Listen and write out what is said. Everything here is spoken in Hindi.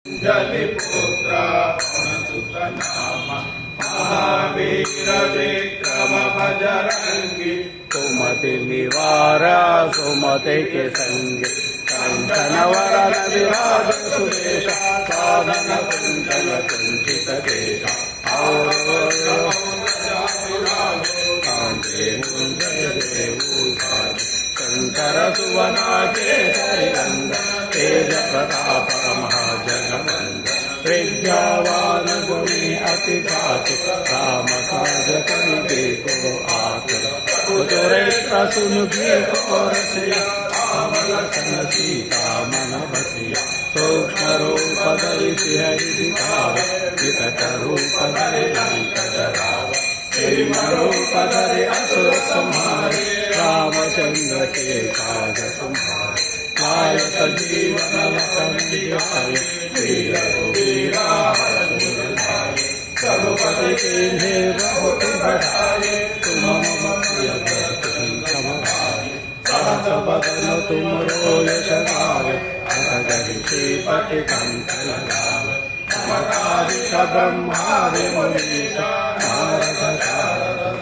जलिपुत्र पवनसुतनाम महावीर विक्रम बजरंगी सुमति निवार सुमति के संगे कंचन वरन विराज सुरेश साधन कुंचन कुंचित केश शंकर सुवना केसरी नंदन तेज प्रताप महाजगवंदन विद्यावान गुणी अति चातुर राम काज करिबे को आतुर उदरेत्र सुनुभी को रसिया राम लखन सीता मन बसिया सूक्ष्म रूप धरि सिहरि दिखावे विकट रूप धरि लंक जरावे प्रेम रूप धरि असुर संहारे रामचंद्र के काज संहारे लाय सजीवन लखन जियाए श्री रघुवीरा हरषि लाए रघुपति कीन्हे बहुत बढ़ाए तुम मम प्रिय भरत समाए सहस बदन तुम यश गावे अस गरि श्रीपति कंठ लगावे समकालिक ब्रह्मादि मुनीश नारद शारद